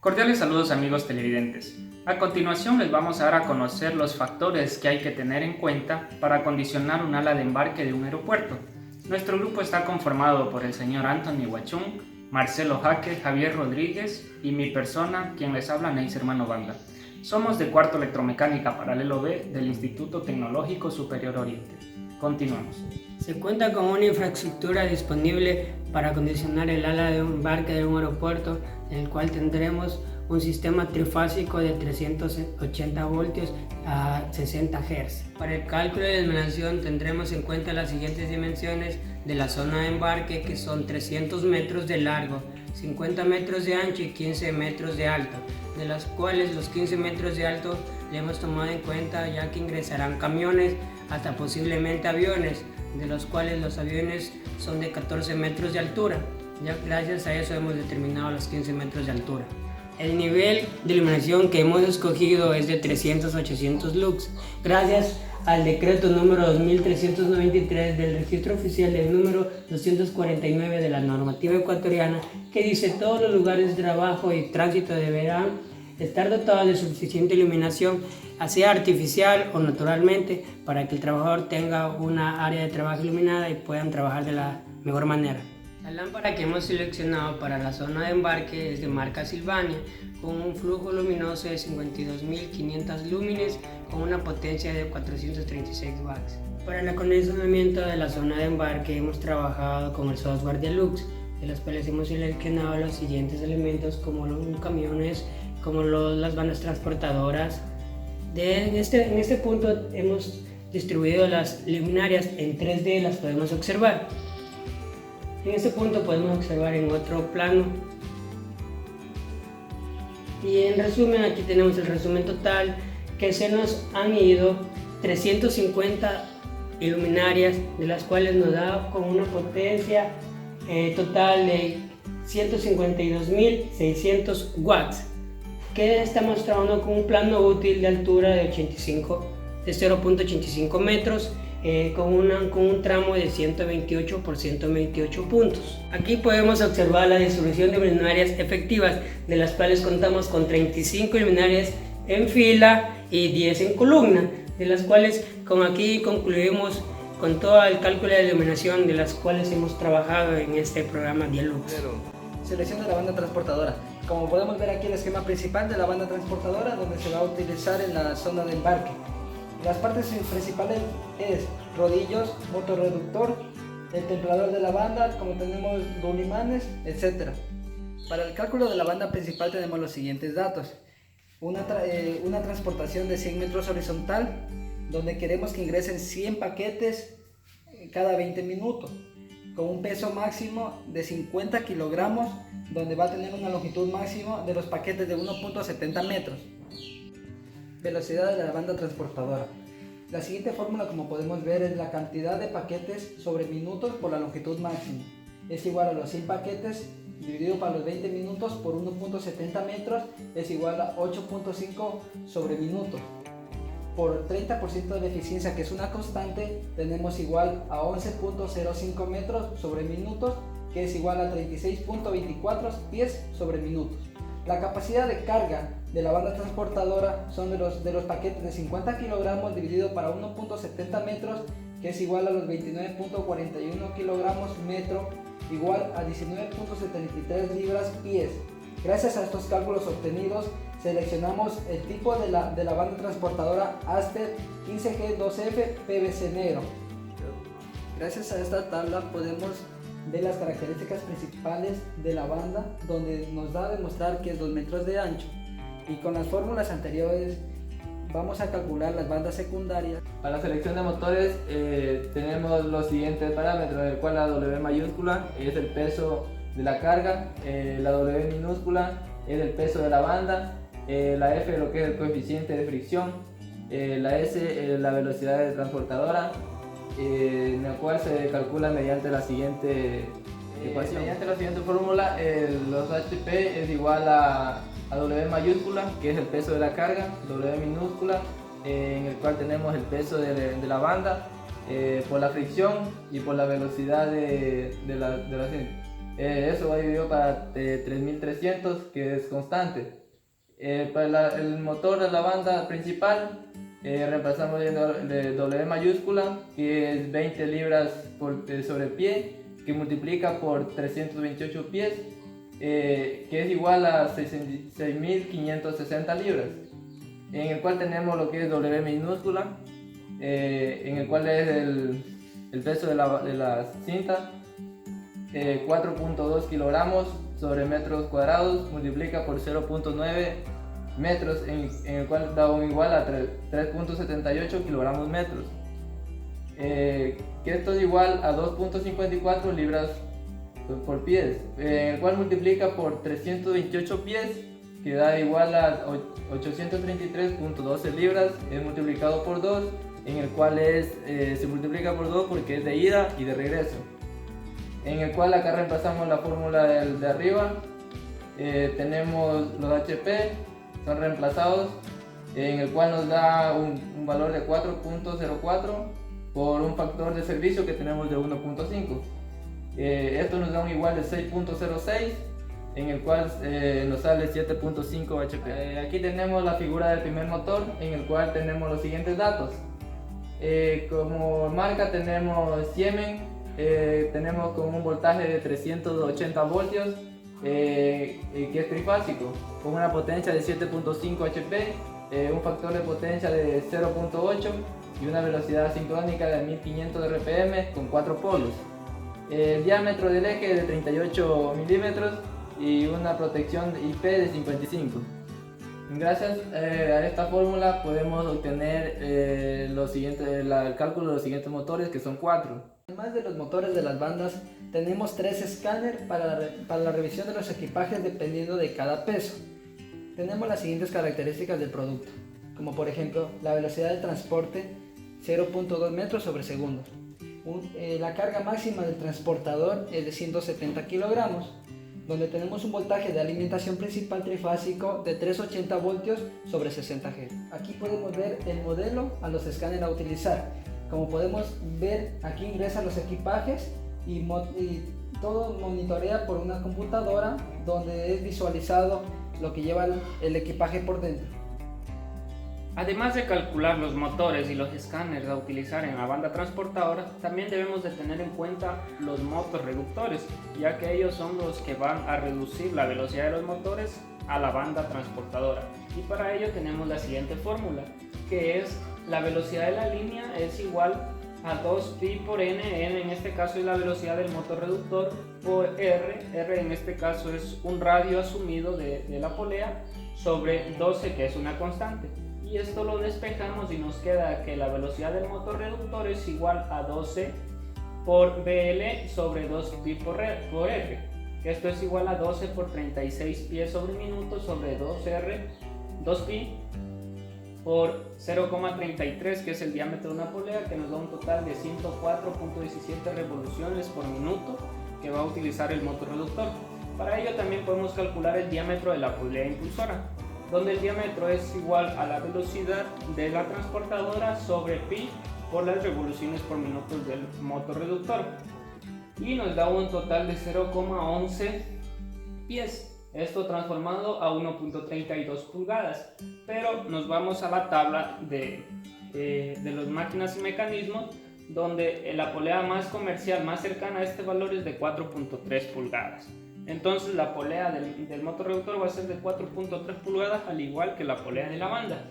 Cordiales saludos amigos televidentes. A continuación les vamos a dar a conocer los factores que hay que tener en cuenta para acondicionar un ala de embarque de un aeropuerto. Nuestro grupo está conformado por el señor Anthony Huachún, Marcelo Jaque, Javier Rodríguez y mi persona, quien les habla, Neiser Mano Banda. Somos de cuarto electromecánica paralelo B del Instituto Tecnológico Superior Oriente. Continuamos. Se cuenta con una infraestructura disponible para acondicionar el ala de embarque de un aeropuerto, en el cual tendremos un sistema trifásico de 380 voltios a 60 Hz. Para el cálculo de iluminación tendremos en cuenta las siguientes dimensiones de la zona de embarque, que son 300 metros de largo, 50 metros de ancho y 15 metros de alto, de las cuales los 15 metros de alto le hemos tomado en cuenta ya que ingresarán camiones hasta posiblemente aviones, de los cuales los aviones son de 14 metros de altura. Ya gracias a eso hemos determinado los 15 metros de altura. El nivel de iluminación que hemos escogido es de 300-800 lux, gracias al decreto número 2393 del registro oficial del número 249 de la normativa ecuatoriana, que dice: todos los lugares de trabajo y tránsito deberán estar dotados de suficiente iluminación, sea artificial o naturalmente, para que el trabajador tenga una área de trabajo iluminada y puedan trabajar de la mejor manera. La lámpara que hemos seleccionado para la zona de embarque es de marca Sylvania, con un flujo luminoso de 52.500 lúmenes con una potencia de 436 watts. Para el acondicionamiento de la zona de embarque hemos trabajado con el software Deluxe, de los cuales hemos seleccionado los siguientes elementos como los camiones, como las bandas transportadoras. En este punto hemos distribuido las luminarias en 3D, las podemos observar. En este punto podemos observar en otro plano. Y en resumen, aquí tenemos el resumen total, que se nos han ido 350 luminarias, de las cuales nos da con una potencia total de 152.600 watts, que estamos trabajando con un plano útil de altura de 0.85 metros, con un tramo de 128 por 128 puntos. Aquí podemos observar la distribución de luminarias efectivas, de las cuales contamos con 35 luminarias en fila y 10 en columna, de las cuales aquí concluimos con todo el cálculo de iluminación de las cuales hemos trabajado en este programa Dialux. Selección de la banda transportadora. Como podemos ver aquí, el esquema principal de la banda transportadora, donde se va a utilizar en la zona de embarque. Las partes principales es rodillos, motorreductor, el templador de la banda, como tenemos dulimanes, etc. Para el cálculo de la banda principal tenemos los siguientes datos. Una transportación de 100 metros horizontal, donde queremos que ingresen 100 paquetes cada 20 minutos, con un peso máximo de 50 kilogramos, donde va a tener una longitud máxima de los paquetes de 1.70 metros. Velocidad de la banda transportadora. La siguiente fórmula, como podemos ver, es la cantidad de paquetes sobre minutos por la longitud máxima. Es igual a los 100 paquetes dividido para los 20 minutos por 1.70 metros, es igual a 8.5 sobre minutos. Por 30% de la eficiencia, que es una constante, tenemos igual a 11.05 metros sobre minutos, que es igual a 36.24 pies sobre minutos. La capacidad de carga de la banda transportadora son de los paquetes de 50 kilogramos dividido para 1.70 metros, que es igual a los 29.41 kilogramos metro, igual a 19.73 libras pies. Gracias a estos cálculos obtenidos, seleccionamos el tipo de la banda transportadora Aster 15G2F PVC negro. Gracias a esta tabla podemos ver las características principales de la banda, donde nos da a demostrar que es 2 metros de ancho. Y con las fórmulas anteriores vamos a calcular las bandas secundarias. Para la selección de motores tenemos los siguientes parámetros, el cual la W mayúscula es el peso de la carga, la W minúscula es el peso de la banda, la F lo que es el coeficiente de fricción, la S la velocidad de transportadora, en la cual se calcula mediante la siguiente ecuación. Mediante la siguiente fórmula, los HP es igual a W mayúscula, que es el peso de la carga, W minúscula, en el cual tenemos el peso de la banda, por la fricción y por la velocidad de la Eso va dividido para 3300, que es constante. Para el motor de la banda principal, reemplazamos el W mayúscula, que es 20 libras sobre pie, que multiplica por 328 pies, que es igual a 6.560 libras, en el cual tenemos lo que es W minúscula, en el cual es el peso de la cinta, 4.2 kilogramos sobre metros cuadrados, multiplica por 0.9 metros, en el cual da un igual a 3.78 kilogramos metros, que esto es igual a 2.54 libras por pies, en el cual multiplica por 328 pies, que da igual a 833.12 libras, es multiplicado por 2, en el cual se multiplica por 2 porque es de ida y de regreso, en el cual acá reemplazamos la fórmula de arriba, tenemos los HP, son reemplazados, en el cual nos da un valor de 4.04 por un factor de servicio que tenemos de 1.5. Esto nos da un igual de 6.06, en el cual nos sale 7.5 HP. Aquí tenemos la figura del primer motor, en el cual tenemos los siguientes datos. Como marca tenemos Siemens, tenemos con un voltaje de 380 voltios, que es trifásico, con una potencia de 7.5 HP, un factor de potencia de 0.8 y una velocidad sincrónica de 1500 RPM con 4 polos. El diámetro del eje es de 38 milímetros y una protección IP de 55. Gracias a esta fórmula podemos obtener el cálculo de los siguientes motores, que son 4. Además de los motores de las bandas, tenemos 3 escáneres para la revisión de los equipajes dependiendo de cada peso. Tenemos las siguientes características del producto, como por ejemplo la velocidad de transporte 0.2 metros sobre segundo. La carga máxima del transportador es de 170 kilogramos, donde tenemos un voltaje de alimentación principal trifásico de 380 voltios sobre 60 Hz. Aquí podemos ver el modelo a los escáneres a utilizar. Como podemos ver, aquí ingresan los equipajes y todo monitorea por una computadora donde es visualizado lo que lleva el equipaje por dentro. Además de calcular los motores y los escáneres a utilizar en la banda transportadora, también debemos de tener en cuenta los motorreductores, ya que ellos son los que van a reducir la velocidad de los motores a la banda transportadora. Y para ello tenemos la siguiente fórmula, que es la velocidad de la línea es igual a 2pi por n, n en este caso es la velocidad del motorreductor, por r en este caso es un radio asumido de la polea, sobre 12, que es una constante. Y esto lo despejamos y nos queda que la velocidad del motorreductor es igual a 12 por BL sobre 2pi por R, que esto es igual a 12 por 36 pies sobre minuto sobre 2pi por 0,33, que es el diámetro de una polea, que nos da un total de 104.17 revoluciones por minuto que va a utilizar el motorreductor. Para ello también podemos calcular el diámetro de la polea impulsora, donde el diámetro es igual a la velocidad de la transportadora sobre pi por las revoluciones por minuto del motorreductor, y nos da un total de 0,11 pies, esto transformado a 1.32 pulgadas. Pero nos vamos a la tabla de las máquinas y mecanismos, donde la polea más comercial más cercana a este valor es de 4.3 pulgadas. Entonces la polea del motorreductor va a ser de 4.3 pulgadas, al igual que la polea de la banda.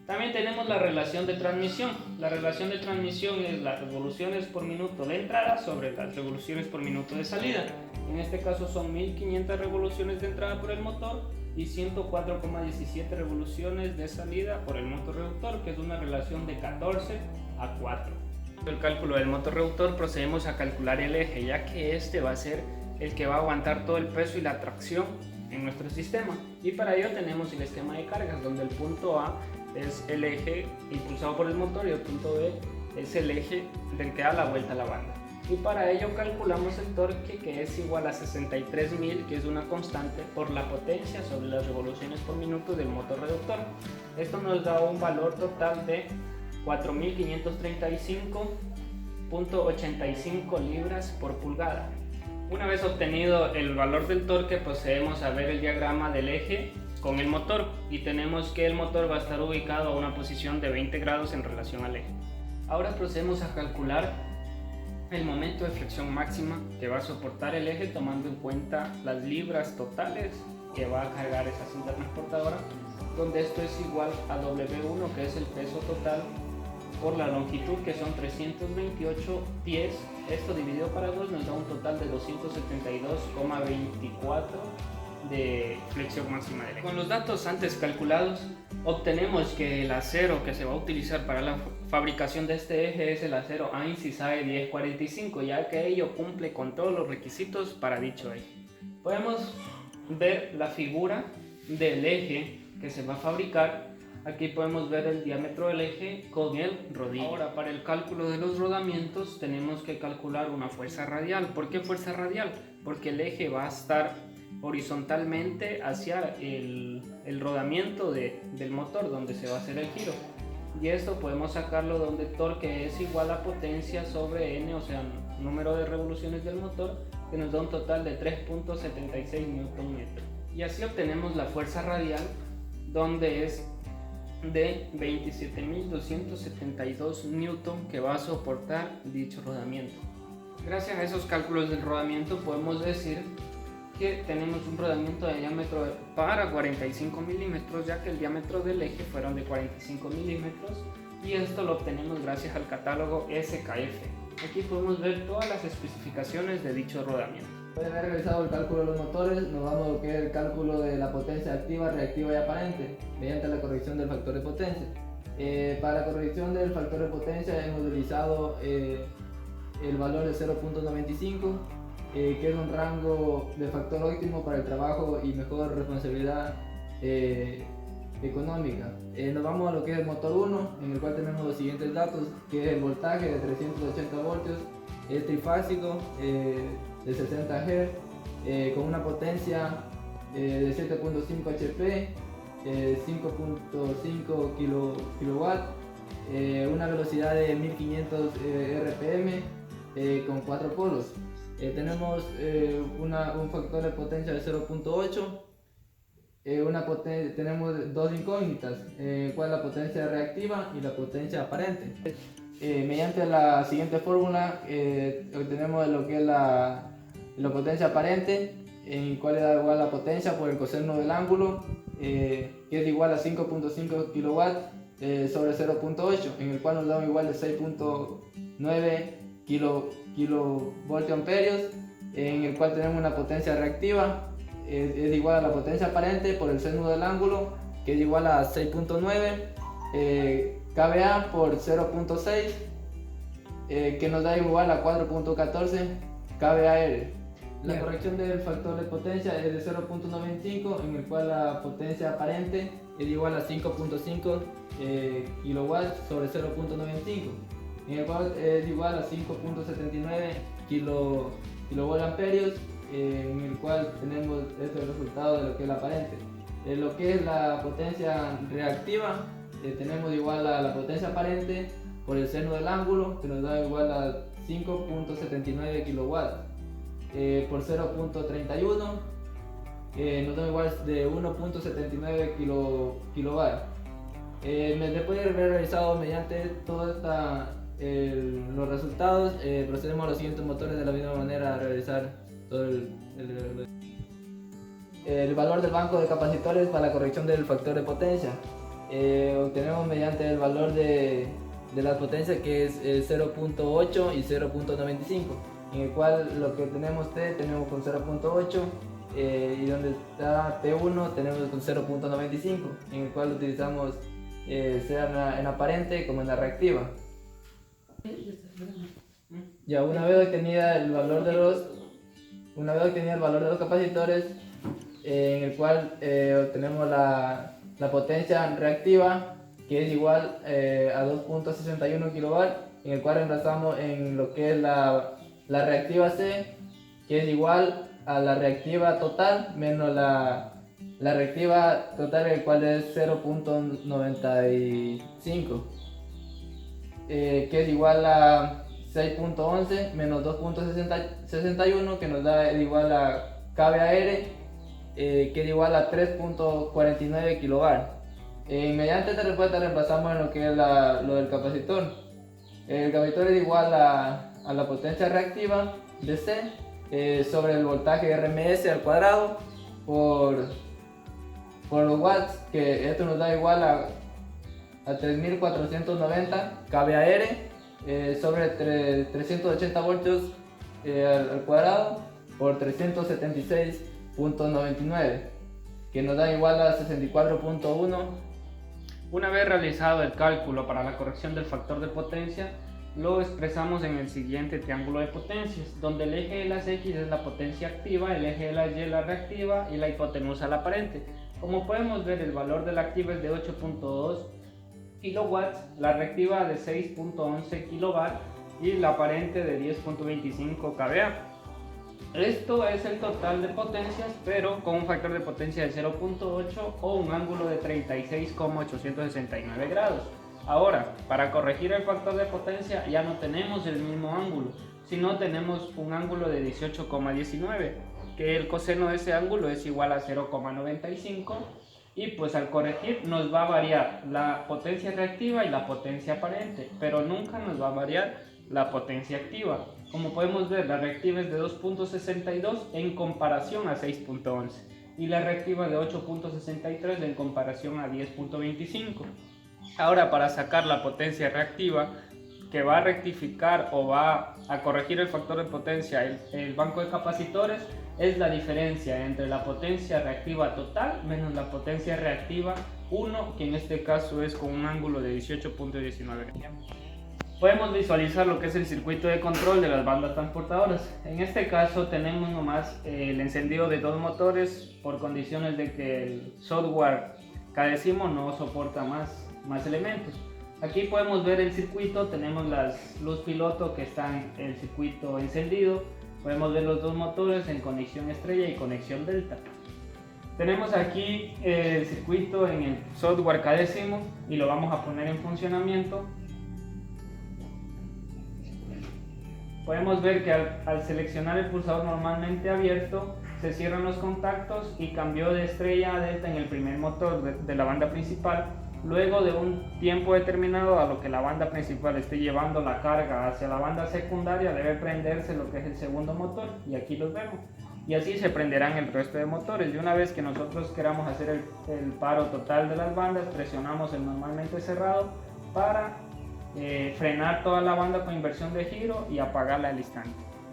También tenemos la relación de transmisión. La relación de transmisión es las revoluciones por minuto de entrada sobre las revoluciones por minuto de salida. En este caso son 1500 revoluciones de entrada por el motor y 104,17 revoluciones de salida por el motorreductor, que es una relación de 14 a 4. El cálculo del motorreductor procedemos a calcular el eje, ya que este va a ser el que va a aguantar todo el peso y la tracción en nuestro sistema. Y para ello tenemos el esquema de cargas, donde el punto A es el eje impulsado por el motor y el punto B es el eje del que da la vuelta a la banda. Y para ello calculamos el torque, que es igual a 63.000, que es una constante, por la potencia sobre las revoluciones por minuto del motor reductor. Esto nos da un valor total de 4.535.85 libras por pulgada. Una vez obtenido el valor del torque, procedemos a ver el diagrama del eje con el motor y tenemos que el motor va a estar ubicado a una posición de 20 grados en relación al eje. Ahora procedemos a calcular el momento de flexión máxima que va a soportar el eje tomando en cuenta las libras totales que va a cargar esa cinta transportadora, donde esto es igual a W1, que es el peso total, por la longitud, que son 328 pies. Esto dividido para 2 nos da un total de 272,24 de flexión máxima del eje. Con los datos antes calculados, obtenemos que el acero que se va a utilizar para la fabricación de este eje es el acero AINS ISAE 1045, ya que ello cumple con todos los requisitos para dicho eje. Podemos ver la figura del eje que se va a fabricar. Aquí podemos ver el diámetro del eje con el rodillo. Ahora, para el cálculo de los rodamientos tenemos que calcular una fuerza radial. ¿Por qué fuerza radial? Porque el eje va a estar horizontalmente hacia el rodamiento del motor donde se va a hacer el giro. Y esto podemos sacarlo donde torque es igual a potencia sobre N, o sea, número de revoluciones del motor, que nos da un total de 3.76 Nm. Y así obtenemos la fuerza radial, donde es de 27.272 Newton que va a soportar dicho rodamiento. Gracias a esos cálculos del rodamiento podemos decir que tenemos un rodamiento de diámetro para 45 milímetros, ya que el diámetro del eje fueron de 45 milímetros, y esto lo obtenemos gracias al catálogo SKF. Aquí podemos ver todas las especificaciones de dicho rodamiento. Después de haber realizado el cálculo de los motores, nos vamos a lo que es el cálculo de la potencia activa, reactiva y aparente, mediante la corrección del factor de potencia. Para la corrección del factor de potencia hemos utilizado el valor de 0.95, que es un rango de factor óptimo para el trabajo y mejor responsabilidad económica. Nos vamos a lo que es el motor 1, en el cual tenemos los siguientes datos, que es el voltaje de 380 voltios, es trifásico, de 60 Hz, con una potencia de 7.5 HP, 5.5 kW, una velocidad de 1500 RPM, con 4 polos. Tenemos un factor de potencia de 0.8. Tenemos dos incógnitas, cuál es la potencia reactiva y la potencia aparente. Mediante la siguiente fórmula obtenemos lo que es la potencia aparente, en cual es igual a la potencia por el coseno del ángulo, que es igual a 5.5 kW sobre 0.8, en el cual nos da un igual de 6.9 kilovoltios, en el cual tenemos una potencia reactiva es igual a la potencia aparente por el seno del ángulo, que es igual a 6.9 kVA por 0.6, que nos da igual a 4.14 kVAR. La corrección del factor de potencia es de 0.95, en el cual la potencia aparente es igual a 5.5 kW sobre 0.95, en el cual es igual a 5.79 kilovoltamperios, en el cual tenemos este resultado de lo que es la aparente. Lo que es la potencia reactiva, tenemos igual a la potencia aparente por el seno del ángulo, que nos da igual a 5.79 kW por 0.31, nos da igual de 1.79 kW. Después de haber realizado mediante todos los resultados, procedemos a los siguientes motores de la misma manera a realizar todo el valor del banco de capacitores para la corrección del factor de potencia. Obtenemos mediante el valor de la potencia, que es 0.8 y 0.95, en el cual lo que tenemos tenemos con 0.8 y donde está T1 tenemos con 0.95, en el cual utilizamos sea en aparente como en la reactiva. Ya una vez obtenida el valor de los capacitores, en el cual obtenemos la potencia reactiva, que es igual a 2.61 kW, en el cual reemplazamos en lo que es la reactiva C, que es igual a la reactiva total menos la reactiva total, el cual es 0.95, que es igual a 6.11 menos 2.61, que nos da igual a kVAR, que es igual a 3.49 kilobar. Mediante esta respuesta reemplazamos en lo que es lo del capacitor. El capacitor es igual a la potencia reactiva de C sobre el voltaje RMS al cuadrado por los watts, que esto nos da igual a 3490 kVAR sobre 380 voltios al cuadrado por 376.99, que nos da igual a 64.1. Una vez realizado el cálculo para la corrección del factor de potencia, lo expresamos en el siguiente triángulo de potencias, donde el eje de las X es la potencia activa, el eje de las Y la reactiva y la hipotenusa la aparente. Como podemos ver, el valor de la activa es de 8.2 kilowatts, la reactiva de 6.11 kilobar y la aparente de 10.25 kVA. Esto es el total de potencias, pero con un factor de potencia de 0.8 o un ángulo de 36,869 grados. Ahora, para corregir el factor de potencia ya no tenemos el mismo ángulo, sino tenemos un ángulo de 18,19, que el coseno de ese ángulo es igual a 0,95, y pues al corregir nos va a variar la potencia reactiva y la potencia aparente, pero nunca nos va a variar la potencia activa. Como podemos ver, la reactiva es de 2.62 en comparación a 6.11 y la reactiva de 8.63 en comparación a 10.25. Ahora, para sacar la potencia reactiva que va a rectificar o va a corregir el factor de potencia, el banco de capacitores, es la diferencia entre la potencia reactiva total menos la potencia reactiva 1, que en este caso es con un ángulo de 18.19. Podemos visualizar lo que es el circuito de control de las bandas transportadoras. En este caso tenemos nomás el encendido de dos motores por condiciones de que el software Cadecimo no soporta más elementos. Aquí podemos ver el circuito, tenemos las luz piloto que están en el circuito encendido, podemos ver los dos motores en conexión estrella y conexión delta. Tenemos aquí el circuito en el software Cadecimo y lo vamos a poner en funcionamiento. Podemos ver que al seleccionar el pulsador normalmente abierto se cierran los contactos y cambió de estrella a delta en el primer motor de la banda principal. Luego de un tiempo determinado, a lo que la banda principal esté llevando la carga hacia la banda secundaria, debe prenderse lo que es el segundo motor, y aquí los vemos. Y así se prenderán el resto de motores. Y una vez que nosotros queramos hacer el paro total de las bandas, presionamos el normalmente cerrado para frenar toda la banda con inversión de giro y apagarla al instante.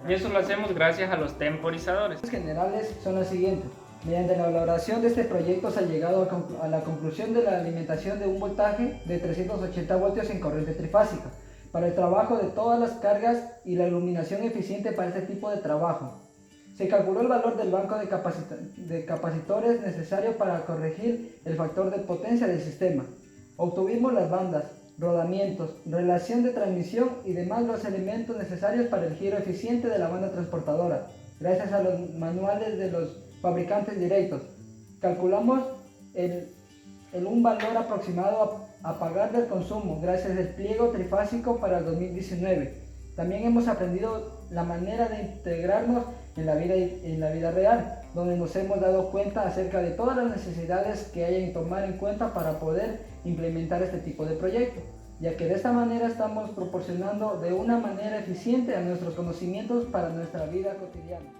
Y eso lo hacemos gracias a los temporizadores. Las generales son las siguientes. Mediante la elaboración de este proyecto se ha llegado a la conclusión de la alimentación de un voltaje de 380 voltios en corriente trifásica para el trabajo de todas las cargas y la iluminación eficiente para este tipo de trabajo. Se calculó el valor del banco de capacitores necesario para corregir el factor de potencia del sistema. Obtuvimos las bandas, rodamientos, relación de transmisión y demás los elementos necesarios para el giro eficiente de la banda transportadora, gracias a los manuales de los fabricantes directos. Calculamos un valor aproximado a pagar del consumo gracias al pliego trifásico para el 2019. También hemos aprendido la manera de integrarnos en la vida real, donde nos hemos dado cuenta acerca de todas las necesidades que hay que tomar en cuenta para poder implementar este tipo de proyectos, ya que de esta manera estamos proporcionando de una manera eficiente a nuestros conocimientos para nuestra vida cotidiana.